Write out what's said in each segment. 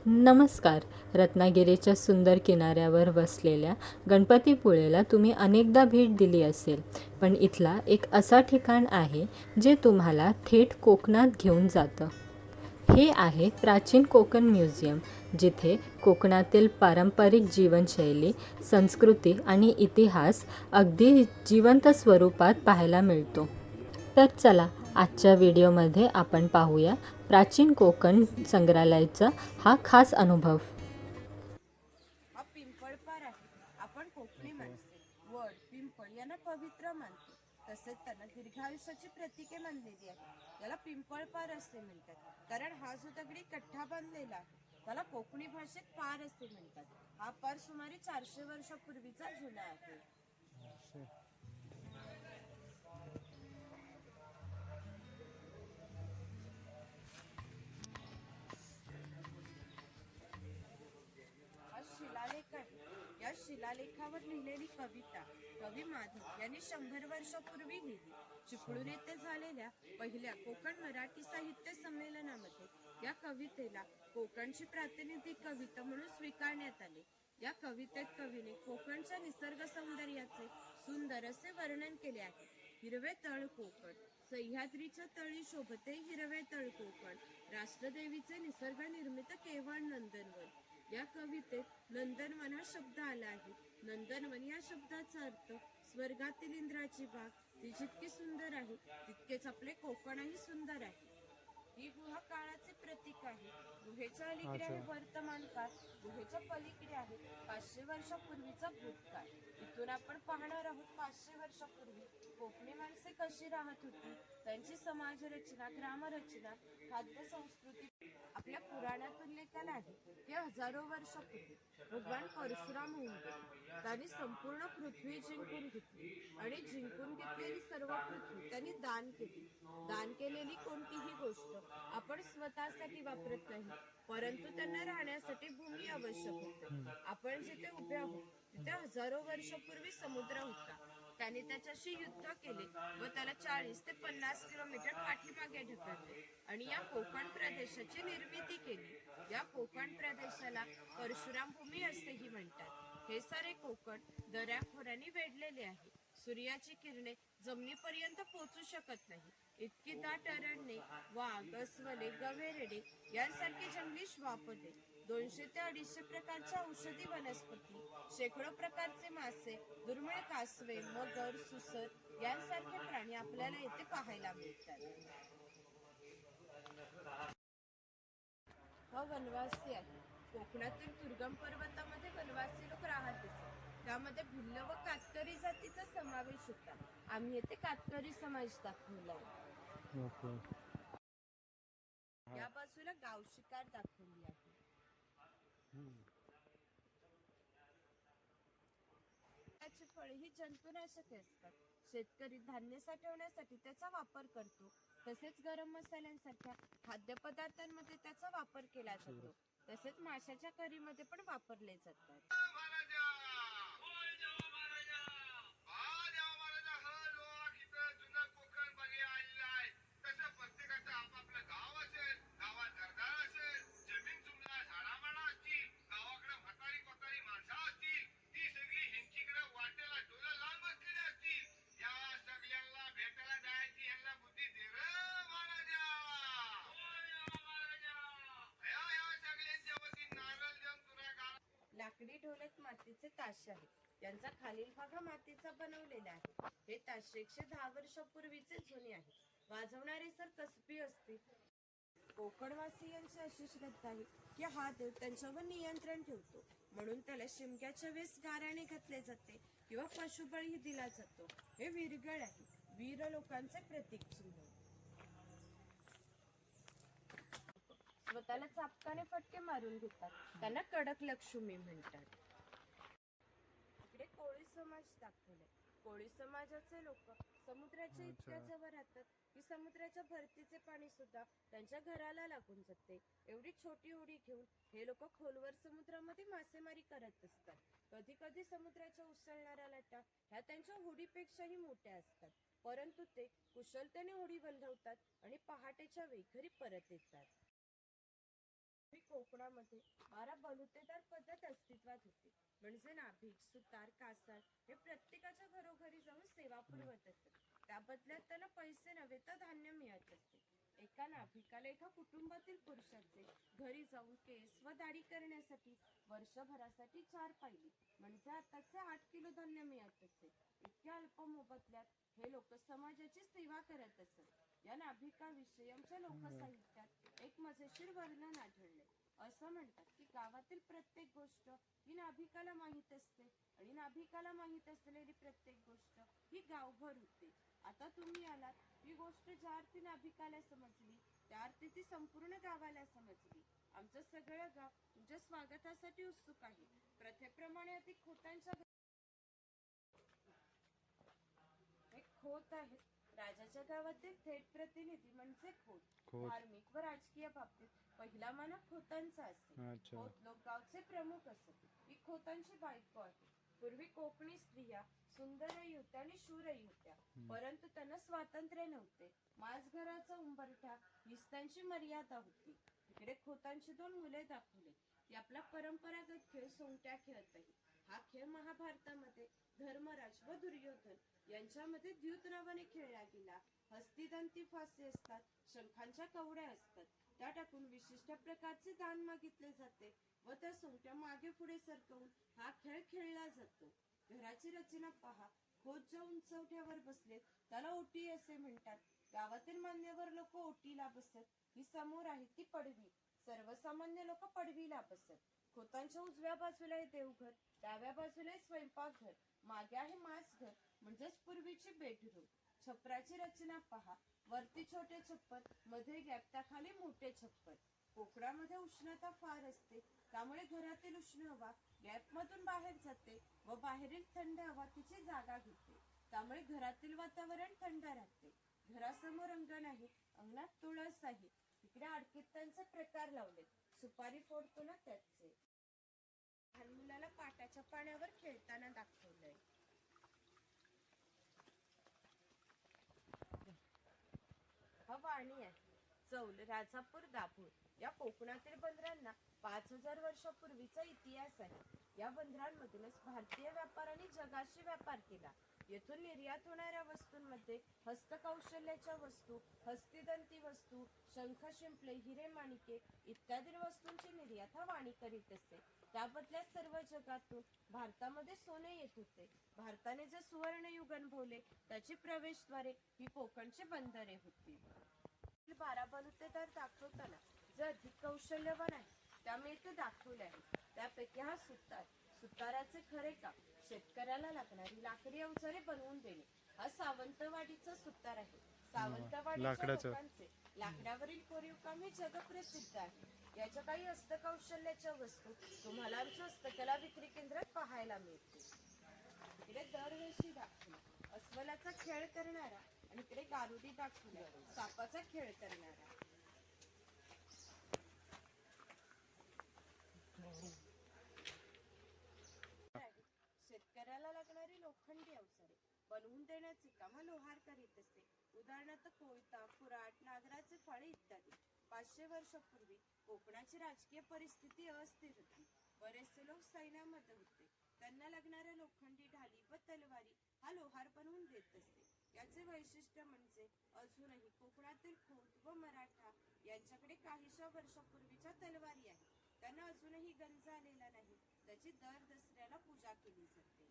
नमस्कार. रत्नागिरीच्या सुंदर किनाऱ्यावर वसलेल्या गणपतीपुळेला तुम्ही अनेकदा भेट दिली असेल, पण इथला एक असा ठिकाण आहे जे तुम्हाला थेट कोकणात घेऊन जातं. हे आहे प्राचीन कोकण म्युझियम, जिथे कोकणातील पारंपरिक जीवनशैली, संस्कृती आणि इतिहास अगदी जिवंत स्वरूपात पाहायला मिळतो. तर चला, आजच्या व्हिडिओमध्ये आपण पाहूया प्राचीन कोकण संग्रहालयाचा हा खास अनुभव. हा पिंपळपार आहे. आपण कोकणी माणसे वड पिंपळ यांना पवित्र मानतो. तसेच त्यांना दीर्घायुष्याची प्रतीके मानलेली आहे. याला पिंपळपार असे म्हणतात, कारण हा जो दगडी कट्टा बांधलेला आहे त्याला कोकणी भाषेत पार असे म्हणतात. हा पार सुमारे 400 वर्षापूर्वीचा जुना आहे. हा शिलालेख आहे. या शिलालेखावर लिहिलेली कविता कवी माधव यांनी 100 वर्षापूर्वी लिहिली. चिपळूण येथे झालेल्या पहिल्या कोकण मराठी साहित्य संमेलनामध्ये या कवितेला कोकणची प्रातिनिधिक कविता म्हणून स्वीकारण्यात आले. या कवितेत कवीने कोकणच्या निसर्ग सौंदर्याचे सुंदर असे वर्णन केले आहे. हिरवे तळ कोकण, सह्याद्रीच्या तळी शोभते हिरवे तळ कोकण, राष्ट्रदेवीचे निसर्ग निर्मित केवळ नंदनवन. या कवितेत नंदनवन हा शब्द आला आहे. नंदनवन या शब्दाचा अर्थ स्वर्गातील इंद्राची बाग. ती जितकी सुंदर आहे तितकेच आपले कोकणही सुंदर आहे. ही गुहा काळाचे प्रतीक आहे. गुहेच्या अलीकडे आहे वर्तमान काळ, गुहेच्या पलीकडे आहे 500 वर्षापूर्वीचा भूतकाळ. इथून आपण पाहणार आहोत 500 वर्षापूर्वी कोकणी माणसे कशी राहत होती, त्यांची समाज रचना, ग्रामरचना, खाद्य संस्कृती. आपल्या पुराणात उल्लेख आला आहे की हजारो वर्षापूर्वी भगवान परशुराम होऊन गेले. त्यांनी संपूर्ण पृथ्वी जिंकून घेतली आणि जिंकून घेतलेली सर्व पृथ्वी त्यांनी दान केली. दान केलेली कोणतीही गोष्ट आपण स्वतःसाठी वापरत नाही, परंतु त्यांना राहण्यासाठी भूमी आवश्यक होते. आपण जिथे उभे आहोत तिथे हजारो वर्षापूर्वी समुद्र होता. त्याने त्याच्याशी युद्ध केले व त्याला 40 ते 50 किलोमीटर पाठीमागे ढकलले आणि या कोकण प्रदेशाची निर्मिती केली. या कोकण प्रदेशाला परशुराम भूमी असेही म्हणतात. हे सारे कोकण दऱ्याखोऱ्यांनी वेढलेले आहे. सूर्याची किरणे जमिनीपर्यंत पोहोचू शकत नाही. इतकी दाट अरण्ये, वाघ, अस्वले, गवेरेडे यांसारखे जंगली श्वापदे, 200 ते 250 प्रकारच्या औषधी वनस्पती, शेकडो प्रकारचे मासे, दुर्मिळ कासवे, मगर, सुसर यांसारखे प्राणी आपल्याला येथे पाहायला मिळतात. हा वनवासी आहे. कोकणातील दुर्गम पर्वतामध्ये वनवासी लोक राहत असतात. त्यामध्ये भिल्ल व कातकरी जातीचा समावेश होता. आम्ही येथे कातकरी समाज दाखवला. या बाजूला गाव शिकार दाखवली आहे. त्याची फळे ही जंतुनाशके असतात. शेतकरी धान्य साठवण्यासाठी त्याचा वापर करतो. तसेच गरम मसाल्यांसारख्या खाद्यपदार्थांमध्ये त्याचा वापर केला जातो. तसेच माशाच्या करीमध्ये पण वापरले जातात. लाकडी ढोलक मातीचे ताशे आहेत. यांचा खालील भाग मातीचा बनवलेला आहे. हे ताशे 110 वर्षापूर्वीचे जुने आहेत. वाजवणारे सर कसबी असतील. कोकणवासियांची अशी श्रद्धा आहे की हा देव त्यांच्यावर नियंत्रण ठेवतो, म्हणून त्याला शिमग्याच्या वेळेस गाराणे घातले जाते किंवा पशुबळी दिला जातो. हे वीरगळ आहे, वीर लोकांचे प्रतीक चिन्ह. स्वतःला चापकाने फटके मारून घेतात, त्यांना कडक लक्ष्मी म्हणतात. इकडे कोळी समाज दाखवले. कोळी समाजाचे लोक समुद्राच्या इतक्या जवळ राहतात की समुद्राच्या भरतीचे पाणी सुद्धा त्यांच्या घराला लागून जाते. एवढी छोटी होडी घेऊन हे लोक खोलवर समुद्रामध्ये मासेमारी करत असतात. कधी कधी समुद्राच्या उसळणाऱ्या लाटा ह्या त्यांच्या होडीपेक्षाही मोठ्या असतात, परंतु ते कुशलतेने होडी बंधवतात आणि पहाटेच्या वेळी घरी परत येतात. कोकणामध्ये 12 बलुतेदार पद्धत अस्तित्वात होती. म्हणजे नाभिक, सुतार, कासार हे प्रत्येकाच्या घरोघरी जाऊन सेवा पुरवत असत. त्या बदल्यात त्यांना पैसे नव्हे तर धान्य मिळत असते. एका नाभिकाला एका कुटुंबातील पुरुषाचे घरी जाऊन केस व दाढी करण्यासाठी वर्षभरासाठी 4 पायली म्हणजे आताचे 8 किलो धान्य मिळत असे. इतक्या अल्प मोबदल्यात हे लोक समाजाची सेवा करत असत. या नाभिकाविषयी आमच्या लोकसाहित्यात एक मजेशीर वर्णन आढळले. असं म्हणतात की गावातील प्रत्येक गोष्ट ही नाभिकाला माहीत असते आणि नाभिकाला माहीत असलेली प्रत्येक गोष्ट ही गावभर होते. आता तुम्ही आलात, ही गोष्ट ज्या अर्थी नाभिकाला समजली त्या अर्थी ती संपूर्ण गावाला समजली. आमचं सगळं गाव तुमच्या स्वागतासाठी उत्सुक आहे. प्रथेप्रमाणे अति खोतांच्या एक खोत आहेत. राजाच्या गावातील थेट प्रतिनिधी म्हणजे खोत. धार्मिक व राजकीय बाबतीत पहिला मानव खोतांचा असे. खोत लोक गावचे प्रमुख असत. ही खोतांची बायको आहे. पूर्वी कोकणी स्त्रिया सुंदरही होत्या आणि शूरही होत्या, परंतु त्यांना स्वातंत्र्य नव्हते. माझघराचा उंबरठा हीच त्यांची मर्यादा होती. इकडे खोतांची 2 मुले दाखवली. ती आपला परंपरागत खेळ सोंगट्या खेळत आहे. हा खेळ महाभारतामध्ये धर्मराज व दुर्योधन यांच्यामध्ये द्यूत नावाने खेळला गेला. हस्तिदंती फासे असतात, शंखांच्या कवड्या असतात, त्या टाकून विशिष्ट प्रकारचे दान मागितले जाते व त्या सोंगट्या मागे पुढे सरकवून हा खेळ खेळला जातो. घराची रचना पहा. खोत ज्या उंचवट्यावर बसलेत त्याला ओटी असे म्हणतात. गावातील मान्यवर लोक ओटीला बसत. ही समोर आहे ती पडवी. सर्वसामान्य लोक पडवीला बसत. खोतांच्या उजव्या बाजूला आहे देवघर, डाव्या बाजूला आहे स्वयंपाकघर, मागे आहे मासघर म्हणजेच पूर्वीची बेडरूम. छपराची रचना पहा. वरती छोटे छप्पर, मध्ये गॅप, त्याखाली मोठे छप्पर. कोकणामध्ये उष्णता फार असते, त्यामुळे घरातील उष्ण हवा गॅप मधून बाहेर जाते व बाहेरील थंड हवा तिची जागा घेते. त्यामुळे घरातील वातावरण थंड राहते. घरासमोर अंगण आहे, अंगणात तुळस आहे. तिकडे आडकित्त्यांचे प्रकार लावलेत. सुपारी फोडतो ना त्याचे. लहान मुलाला पाटाच्या पाण्यावर खेळताना दाखवलंय. हा वाणी आहे. चौल, राजापूर, दाभोळ या कोकणातील बंदरांना 5000 वर्षापूर्वीचा इतिहास आहे. या बंदरांमधूनच भारतीय व्यापाऱ्यांनी जगाशी व्यापार केला. येथून निर्यात होणाऱ्या वस्तूंमध्ये हस्तकौशल्याच्या वस्तू, हस्तिदंती वस्तू, शंख शिंपले, हिरे माणिके इत्यादी वस्तूंची निर्यात हा वाणी करीत असते. त्याबदल्यात सर्व जगातून भारतामध्ये सोने येत होते. भारताने जे सुवर्णयुग अनुभवले त्याची प्रवेशद्वारे ही कोकणची बंदरे होती. 12 बलुतेदार दाखवताना जे अधिक कौशल्यवान आहे त्यामुळे ते दाखवले आहे. त्यापैकी हा सुतार. सुताराचे खरे काम शेतकऱ्याला लागणारी लाकडी अवजारे बनवून देणे. हा सावंतवाडीचा सुतार आहे. सावंतवाडीच्या लोकांचे लाकडावरील कोरीव काम हे जगप्रसिद्ध आहे. याच्या काही हस्तकौशल्याच्या वस्तू तुम्हाला आमच्या हस्तकला विक्री केंद्रात पाहायला मिळतील. इकडे दरवेळी दाखवला अस्वलाचा खेळ करणारा आणि इकडे गारुडी दाखवला सापाचा खेळ करणारा. शेतकऱ्याला लागणारी लोखंडी अवजारे बनवून देण्याचे काम लोहार करीत असते. उदाहरणार्थ कोयता, कुऱ्हाड, नागराचे फळे इत्यादी. 500 वर्षापूर्वी कोकणाची राजकीय परिस्थिती अस्थिर होती. बरेचसे लोक सैन्यामध्ये होते. त्यांना लागणाऱ्या लोखंडी ढाली व तलवारी हा लोहार बनवून देत असते. याचे वैशिष्ट्य म्हणजे अजूनही कोकणातील खोत व मराठा यांच्याकडे काहीशा वर्षापूर्वीच्या तलवारी आहेत. त्यांना अजूनही गंज आलेला नाही. त्याची दर दसऱ्याला पूजा केली जाते.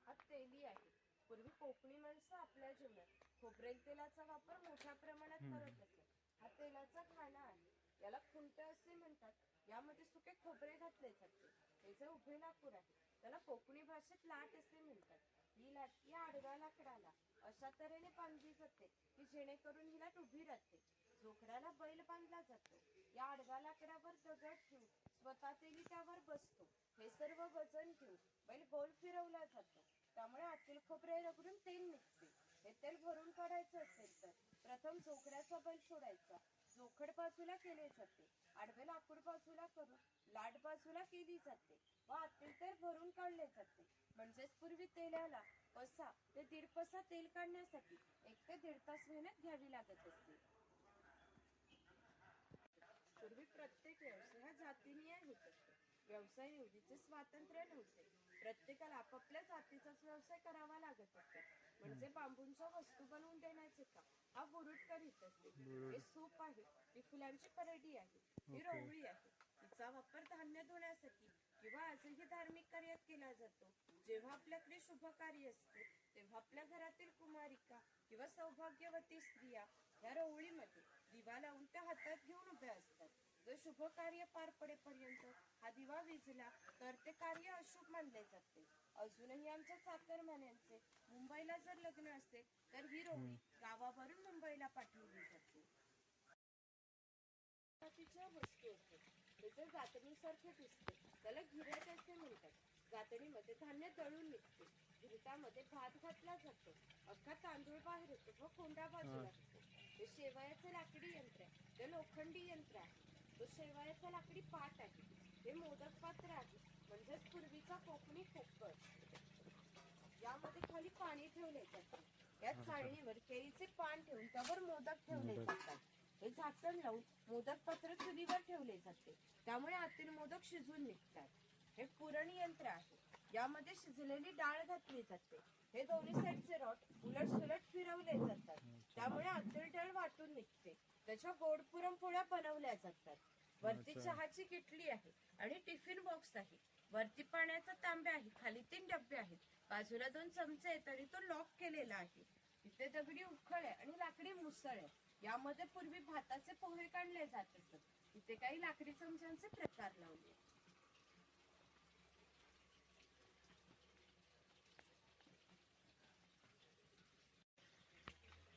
हा तेली आहे. पूर्वी कोकणी माणसं आपल्या जेवणात खोबरेल तेलाचा वापर मोठ्या प्रमाणात करत असत. हा तेलाचा खाणा आहे. याला खुंट असे म्हणतात. यामध्ये सुके खोबरे घातले जाते. हे जे उभे लाकूड आहे त्याला कोकणी भाषेत लाट असे म्हणतात. ही लाट या आडव्या लाकडाला अशा तऱ्हेने बांधली जाते की जेणेकरून ही लाट उभी राहते. जोखडाला बैल बांधला जातो. या आडव्या लाकडावर दगड ठेवून स्वतः तेली त्यावर बसतो. हे सर्व वजन घेऊन बैल गोल फिरवला जातो. त्यामुळे आतील खोबरे रगडून तेल निघते. हे तेल भरून काढायचं असेल तर प्रथम जोखड्याचा बैल सोडायचा. जोखड बाजूला केले जाते. आडवे लाकूड बाजूला करून लाट बाजूला केली जाते व आतील तेल भरून काढले जाते. म्हणजेच पूर्वी तेलाला पसा ते 1.5 पसा तेल काढण्यासाठी 1 ते 1.5 तास मेहनत घ्यावी लागत असते. प्रत्येक व्यवसाय हा जातीनिय होत असतो. व्यवसाय निवडीचे स्वातंत्र्य नव्हते. प्रत्येकाला आपापल्या जातीचाच व्यवसाय करावा लागत असतो. म्हणजे बांबूंच्या वस्तू बनवून देण्याचे काम हा बुरुड करीत असते. हे सूप आहे, ही फुलांची परडी आहे, ही रोवळी आहे. हिचा वापर धान्य धुण्यासाठी किंवा आजही धार्मिक कार्यात केला जातो. जेव्हा आपल्याकडे शुभ कार्य असते तेव्हा आपल्या घरातील कुमारिका किंवा सौभाग्यवती स्त्रिया या रोवळीमध्ये दिवा लावून त्या हातात घेऊन उभ्या असतात. जर शुभ कार्य पार पडेपर्यंत हा दिवा विझला तर ते कार्य अशुभ मानले जाते. अजूनही आमच्या चाकरमान्यांचे मुंबईला जर लग्न असेल तर ही रोवळी गावावरून मुंबईला पाठवली जाते. जातीच्या वस्तू असतात. हे जर जातणीसारखे दिसते त्याला घिरट असे म्हणतात. जातणीमध्ये धान्य दळून निघते. घिरटामध्ये भात घातला जातो. अख्खा तांदूळ बाहेर येतो व कोंडा बाजूला येतो. हे शेवायाचे लाकडी यंत्र आहे. ते लोखंडी यंत्र आहे. तो शेवायाचा लाकडी पाट आहे. हे मोदक पात्र आहे. म्हणजेच पूर्वीचा कोकणी कोकर. यामध्ये खाली पाणी ठेवले जाते. या चाळणीवर केळीचे पान ठेवून त्यावर मोदक ठेवले जातात. हे झाकण लावून मोदक पात्र चुलीवर ठेवले जाते. त्यामुळे आतील मोदक शिजून निघतात. हे पुरण यंत्र आहे. यामध्ये शिजलेली डाळ घातली जाते. हे दोन्ही साईडचे रॉड उलट सुलट फिरवले जातात. त्यामुळे आतील डाळ वाटून निघते. त्याच्या गोड पुरणपोळ्या बनवल्या जातात. वरती चहाची किटली आहे आणि टिफिन बॉक्स आहे. वरती पाण्याचा तांब्या आहे. खाली 3 डबे आहेत. बाजूला 2 चमचे आहेत आणि तो लॉक केलेला आहे. इथे दगडी उखळ आहे आणि लाकडी मुसळ आहे. यामध्ये पूर्वी भाताचे पोहे काढले जात असत. इथे काही लाकडी चमच्यांचे प्रकार लावले.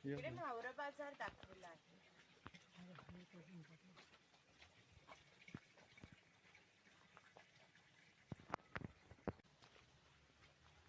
इकडे म्हावरा बाजार दाखवला आहे.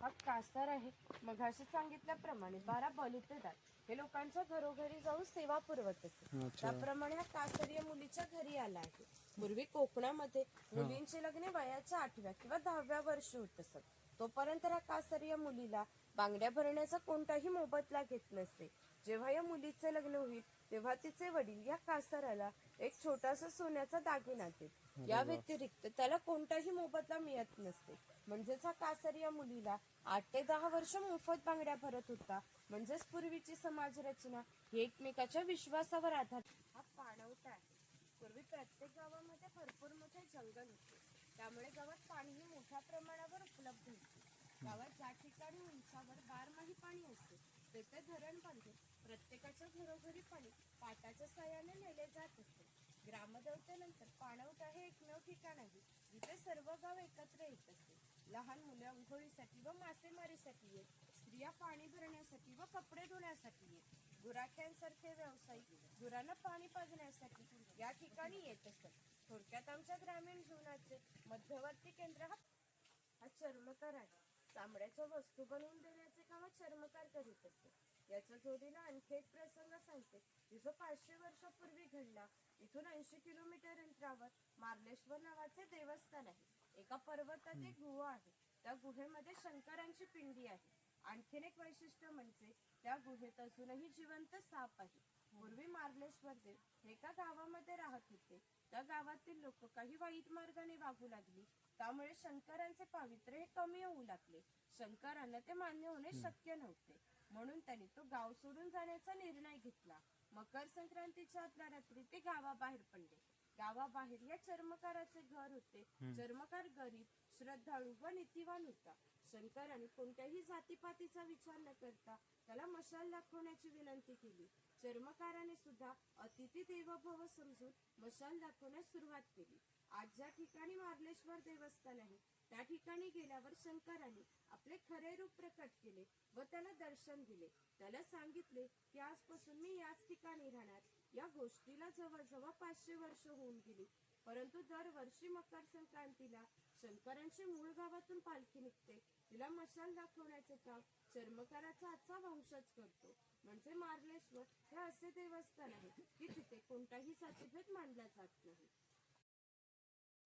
हा कासार आहे. मघाशी सांगितल्याप्रमाणे 12 बलुते दात हे लोकांच्या घरोघरी जाऊन सेवा पुरवत असते. त्याप्रमाणे हा कासर या मुलीच्या घरी आला आहे. पूर्वी कोकणामध्ये मुलींचे लग्न वयाच्या 8व्या किंवा 10व्या वर्षी होत असत. तोपर्यंत हा कासर या मुलीला बांगड्या भरण्याचा कोणताही मोबदला घेत नसे. जेव्हा या मुलीचे लग्न होईल तेव्हा तिचे वडील या कासाराला एक छोटासा सोन्याचा दागिना देत. या व्यतिरिक्त त्याला कोणताही मोबदला मिळत नसते. म्हणजेच हा कासर या मुलीला 8 ते 10 वर्ष मोफत बांगड्या भरत होता. म्हणजेच पूर्वीची समाज रचना ही एकमेकाच्या विश्वासावर आधारित. हा पाणवठा आहे. पूर्वी प्रत्येक गावामध्ये भरपूर मोठे जंगल होते. त्यामुळे गावात पाणीही मोठ्या प्रमाणावर उपलब्ध होते. गावात ज्या ठिकाणी उंचावर बारमाही पाणी असते तेथे धरण बांधून प्रत्येकाच्या घरोघरी पाणी पाटाच्या साहाय्याने नेले जात असते. ग्रामदेवतेनंतर पाणवठा हे एकमेव ठिकाण आहे जिथे सर्व गाव एकत्र येत असते. लहान मुले अंघोळीसाठी व मासेमारीसाठी येत. स्त्रिया पाणी भरण्यासाठी व कपडे धुण्यासाठी येत. गुराख्यांसारखे व्यावसायिक गुरांना पाणी पाजण्यासाठी या ठिकाणी येत असतात. थोडक्यात आमच्या ग्रामीण जीवनाचे मध्यवर्ती केंद्र हा चर्मकार आहे. चामड्याच्या वस्तू बनवून देण्याचे काम हा चर्मकार करीत असतो. याच्या जोडीला आणखी एक प्रसंग सांगते की जो 500 वर्षापूर्वी घडला. इथून 80 किलोमीटर अंतरावर मार्लेश्वर नावाचे देवस्थान आहे. एका पर्वतात एक गुहा आहे. त्या गुहेमध्ये शंकरांची पिंडी आहे. आणखीन एक वैशिष्ट्य म्हणजे त्या गुहेत अजूनही जिवंत साप आहे. पूर्वी मार्लेश्वर देव एका गावामध्ये राहत होते. त्या गावातील लोक काही वाईट मार्गाने वागू लागली. त्यामुळे शंकरांचे पावित्र्य हे कमी होऊ लागले. शंकरांना ते मान्य होणे शक्य नव्हते. म्हणून त्यांनी तो गाव सोडून जाण्याचा निर्णय घेतला. मकर संक्रांतीच्या आदल्या रात्री ते गावाबाहेर पडले. गावाबाहेर या चर्मकाराचे घर होते. चर्मकार गरीब, श्रद्धाळू व नीतिवान होता. शंकरांनी कोणत्याही जातीपातीचा विचार न करता त्याला मशाल दाखवण्याची विनंती केली. चर्मकाराने सुद्धा अतिथी देवो भव समजून मशाल दाखवण्यास सुरुवात केली. आज ज्या ठिकाणी मार्लेश्वर देवस्थान आहे त्या ठिकाणी गेल्यावर शंकराने आपले खरे रूप प्रकट केले व त्याला दर्शन दिले. त्याला सांगितले की आजपासून मी याच ठिकाणी राहणार. या गोष्टीला जवळजवळ 500 वर्ष होऊन गेली. परंतु दरवर्षी मकर संक्रांतीला शंकरांची मूळ गावातून पालखी निघते. तिला मशाल दाखवण्याचे काम चर्मकाराचा आजचा वंशज करतो. म्हणजे मार्लेश्वर हे असे देवस्थान आहे की तिथे कोणताही जातीभेद मानला जात नाही.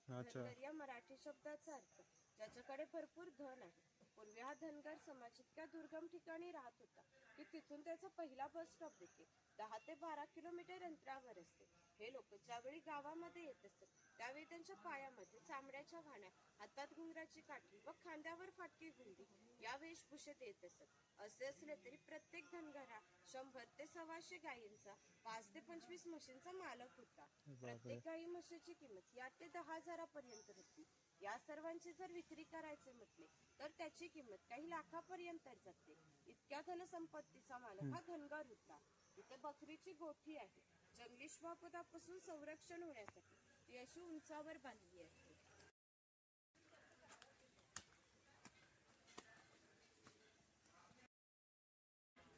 धनगर या मराठी शब्दाचा अर्थ ज्याच्याकडे भरपूर धन आहे. पूर्वी हा धनगर समाज इतक्या दुर्गम ठिकाणी राहत होता की तिथून त्याचा पहिला बस स्टॉप देखील 10 ते 12 किलोमीटर अंतरावर असते. हे लोक लोक ज्यावेळी गावामध्ये येत असत त्यावेळी त्यांच्या पायामध्ये चामड्याच्या घाण्या, हातात घुंगराची काठी व खांद्यावर फाटकी गुंडी या वेशभूषेत येत असत. असे असले तरी प्रत्येक धनगरा 100 ते 125 गायींचा, 5 ते 25 म्हशींचा मालक होता. प्रत्येक गायी म्हशीची किंमत 8 ते 10 हजारापर्यंत होती. या सर्वांची जर विक्री करायचे म्हटले तर त्याची किंमत काही लाखापर्यंत जाते. इतक्या धनसंपत्तीचा मालक हा धनगर होता. इथे बकरीची गोठी आहे. जंगली श्वापदापासून संरक्षण होण्यासाठी ती अशी उंचावर बांधली आहे.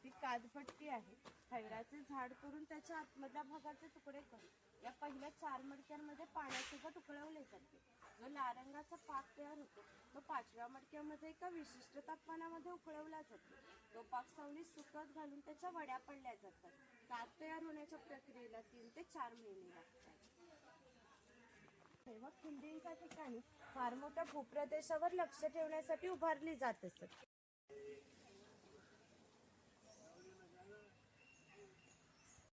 ती कादपट्टी आहे. खैराचे झाड तोडून त्याच्या आतमधल्या भागाचे तुकडे करून या पहिल्या 4 मडक्यांमध्ये पाण्यासोबत उकळवले जाते. जो लाल रंगाचा पाक तयार होतो तो 5व्या मडक्यामध्ये एका विशिष्ट तापमानामध्ये उकळवला जातो. तो पाक सावलीत सुकत घालून त्याच्या वड्या पडल्या जातात. कात तयार होण्याच्या प्रक्रियेला 3 ते 4 महिने लागतात. व खिंडीच्या ठिकाणी फार मोठ्या भूप्रदेशावर लक्ष ठेवण्यासाठी उभारली जात असत.